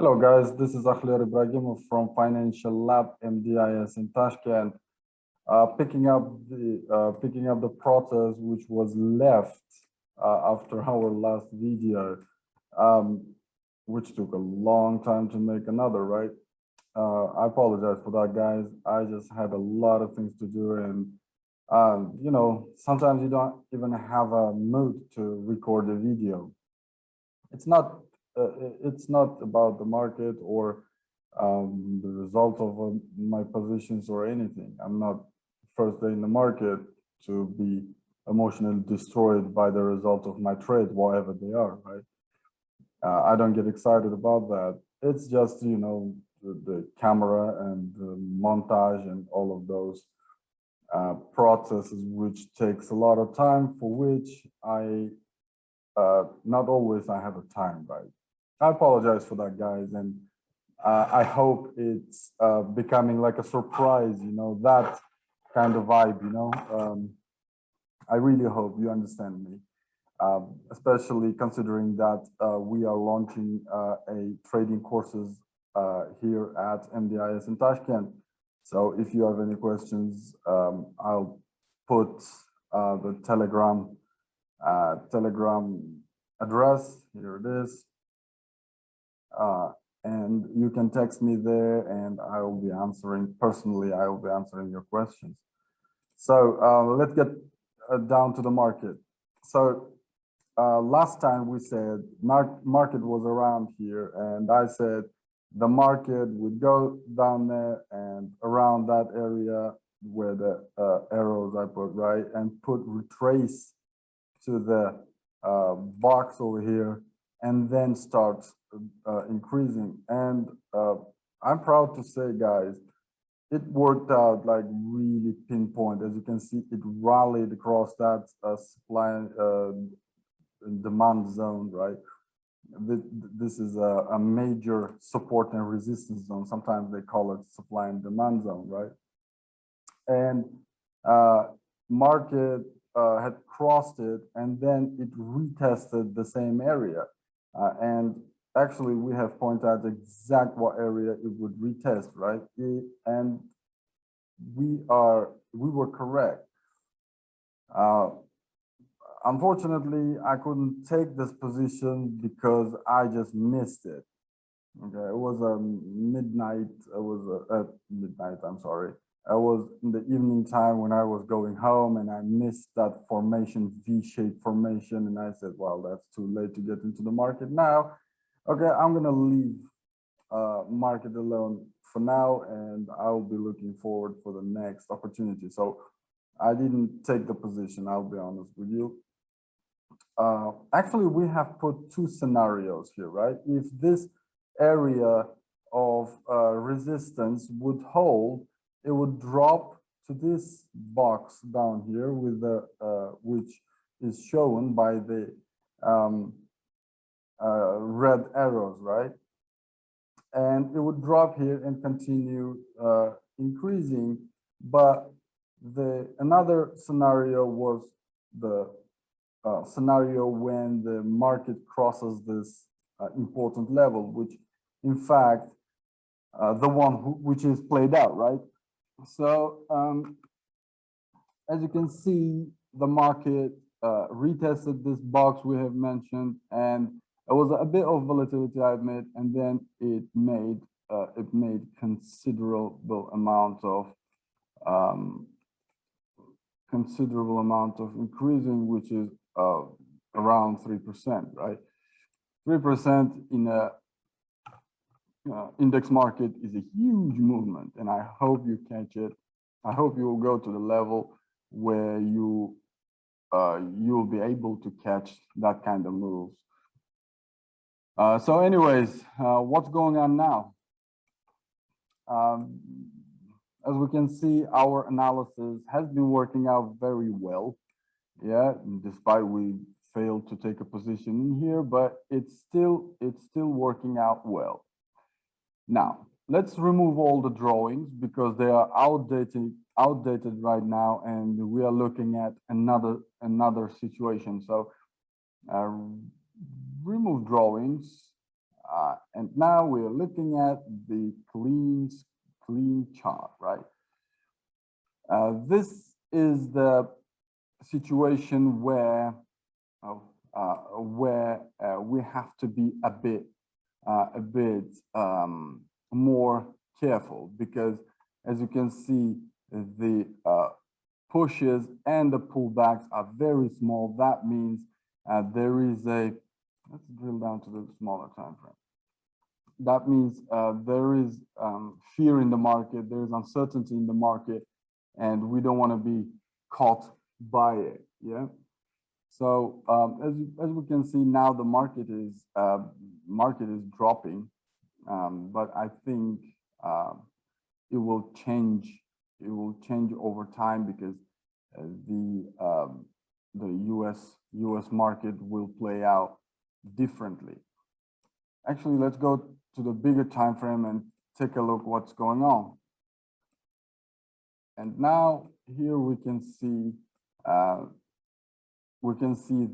Hello guys, this is Akhler Ibrahimov from Financial Lab MDIS in Tashkent. Picking up the process which was left after our last video, um, which took a long time to make another, right? I apologize for that, guys. I just had a lot of things to do, and sometimes you don't even have a mood to record a video. It's not it's not about the market or the result of my positions or anything. I'm not first day in the market to be emotionally destroyed by the result of my trade, whatever they are, right? I don't get excited about that. It's just, the camera and the montage and all of those processes, which takes a lot of time, for which I not always I have a time, right? I apologize for that, guys, and I hope it's becoming like a surprise, that kind of vibe, I really hope you understand me, especially considering that we are launching a trading courses here at MDIS in Tashkent. So if you have any questions, I'll put the Telegram address, here it is, and you can text me there and I will be answering personally. I will be answering your questions. So let's get down to the market. So last time we said market was around here, and I said the market would go down there and around that area where the arrows I put, right, and put retrace to the box over here, and then start increasing. And I'm proud to say, guys, it worked out like really pinpoint. As you can see, it rallied across that supply and demand zone, right? This is a major support and resistance zone. Sometimes they call it supply and demand zone, right? And market had crossed it, and then it retested the same area. And actually, we have pointed out exact what area it would retest, right? And we were correct. Unfortunately, I couldn't take this position because I just missed it. Okay, it was midnight. It was at midnight. I'm sorry. I was in the evening time when I was going home, and I missed that formation, V-shaped formation. And I said, well, that's too late to get into the market now. Okay, I'm going to leave market alone for now, and I'll be looking forward for the next opportunity. So I didn't take the position, I'll be honest with you. Actually, we have put two scenarios here, right? If this area of resistance would hold, it would drop to this box down here with the which is shown by the red arrows, right? And it would drop here and continue increasing. But another scenario was the scenario when the market crosses this important level, which in fact the one which is played out, right? So as you can see, the market retested this box we have mentioned, and it was a bit of volatility, I admit, and then it made considerable amount of increasing, which is around 3%, right? 3% in a index market is a huge movement, and I hope you catch it. I hope you will go to the level where you'll be able to catch that kind of moves. So anyways, what's going on now? As we can see, our analysis has been working out very well. Yeah, despite we failed to take a position in here, but it's still working out well. Now, let's remove all the drawings because they are outdated right now, and we are looking at another situation. So remove drawings. And now we're looking at the clean chart, right? This is the situation where we have to be a bit more careful, because as you can see, the pushes and the pullbacks are very small. That means there is a, let's drill down to the smaller time frame. That means there is fear in the market, there is uncertainty in the market, and we don't want to be caught by it. Yeah. So as we can see now, the market is dropping, but I think it will change. It will change over time, because the US market will play out differently. Actually, let's go to the bigger time frame and take a look what's going on. And now here we can see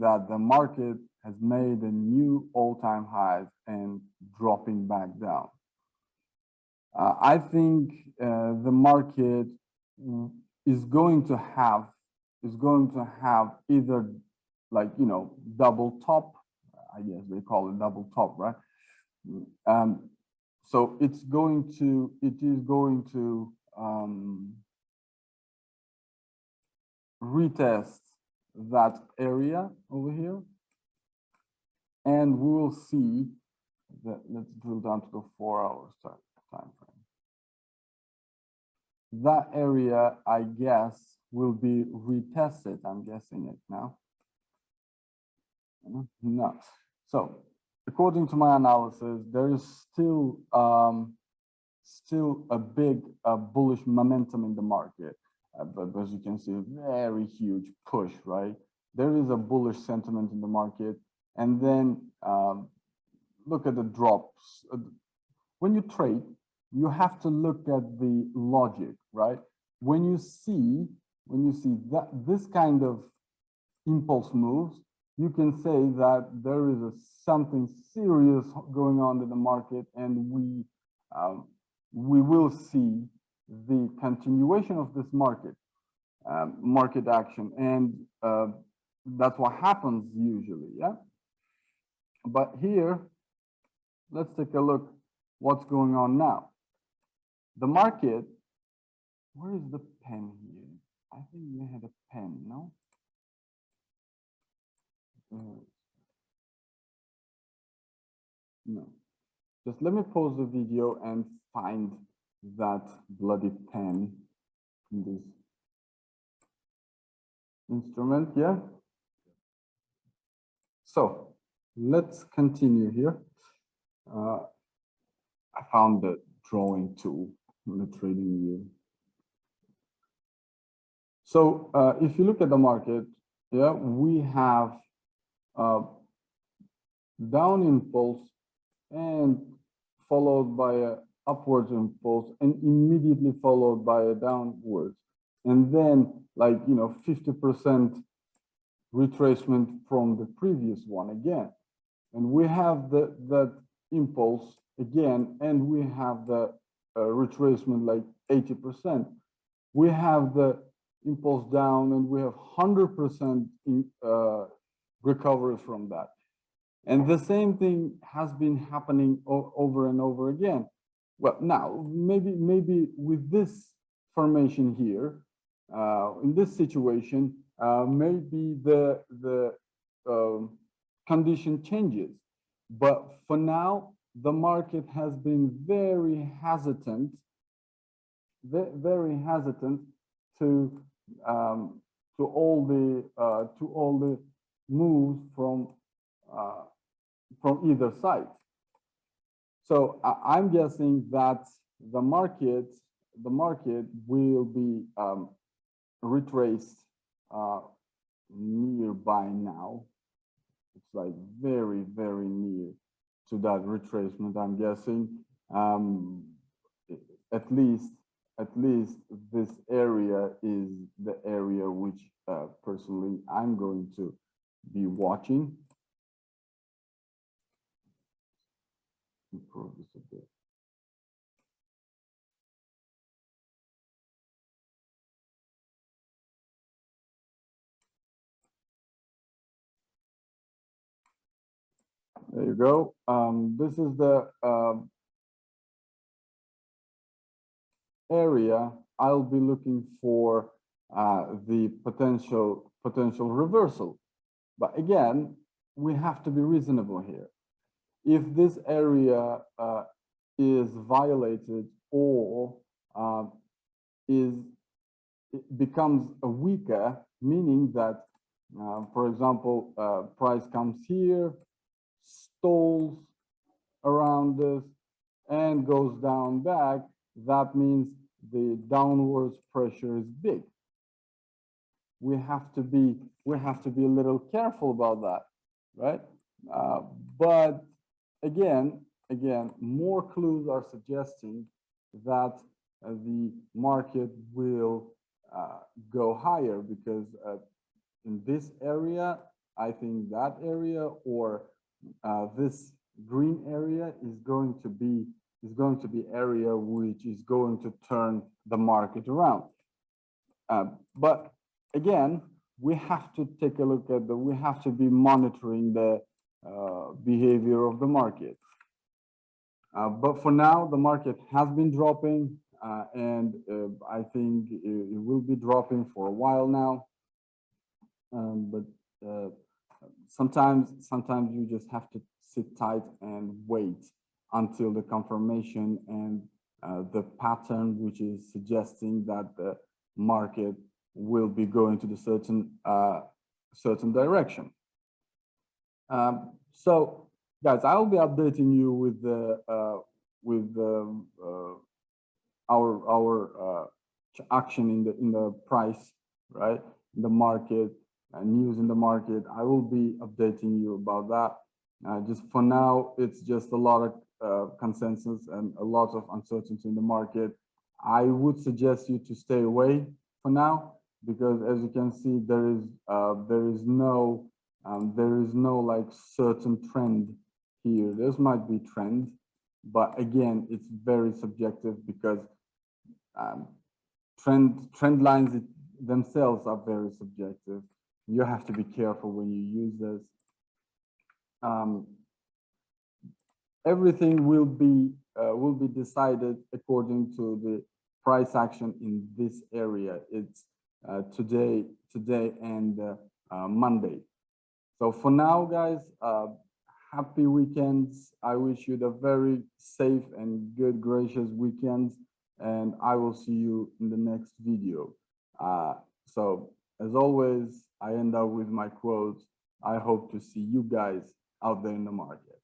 that the market has made a new all-time high and dropping back down. I think the market is going to have either, like, you know, double top. I guess they call it double top, right? So it is going to retest that area over here, and we will see that. Let's drill down to the 4 hours time frame. That area, I guess, will be retested. I'm guessing it now. No. So according to my analysis, there is still a big bullish momentum in the market. But as you can see, a very huge push, right? There is a bullish sentiment in the market. And then look at the drops. When you trade, you have to look at the logic, right? When you see that this kind of impulse moves, you can say that there is something serious going on in the market, and we will see the continuation of this market action, and that's what happens usually. Yeah. But here, let's take a look what's going on now. The market, where is the pen here? I think we had a pen, no? No. Just let me pause the video and find that bloody pen in this instrument. Yeah. So let's continue here. I found the drawing tool in the trading view. So if you look at the market, yeah, we have down impulse and followed by a upwards impulse, and immediately followed by a downwards, and then, like, you know, 50% retracement from the previous one again, and we have that impulse again, and we have the retracement like 80%. We have the impulse down, and we have 100% recovery from that. And the same thing has been happening over and over again. Well, now maybe with this formation here, in this situation, maybe the condition changes. But for now, the market has been very hesitant to all the moves from either side. So I'm guessing that the market will be retraced nearby now. It's like very, very near to that retracement, I'm guessing. At least this area is the area which personally I'm going to be watching. improve this a bit. There you go. This is the area I'll be looking for the potential reversal. But again, we have to be reasonable here. If this area is violated or it becomes weaker, meaning that, for example, price comes here, stalls around this, and goes down back, that means the downwards pressure is big. We have to be a little careful about that, right? But again, more clues are suggesting that the market will go higher, because in this area, I think that area or this green area is going to be area which is going to turn the market around. But again, we have to take a look at we have to be monitoring the behavior of the market. But for now, the market has been dropping, and I think it will be dropping for a while now. But sometimes you just have to sit tight and wait until the confirmation and the pattern, which is suggesting that the market will be going to the certain direction. So guys, I'll be updating you with our action in the price, right? In the market, news in the market. I will be updating you about that. Just for now, it's just a lot of consensus and a lot of uncertainty in the market. I would suggest you to stay away for now, because as you can see, there is no like certain trend here. There might be trend, but again, it's very subjective, because trend lines themselves are very subjective. You have to be careful when you use this. Everything will be decided according to the price action in this area. It's today and Monday. So for now, guys, happy weekends. I wish you the very safe and good, gracious weekends, and I will see you in the next video. So as always, I end up with my quotes. I hope to see you guys out there in the market.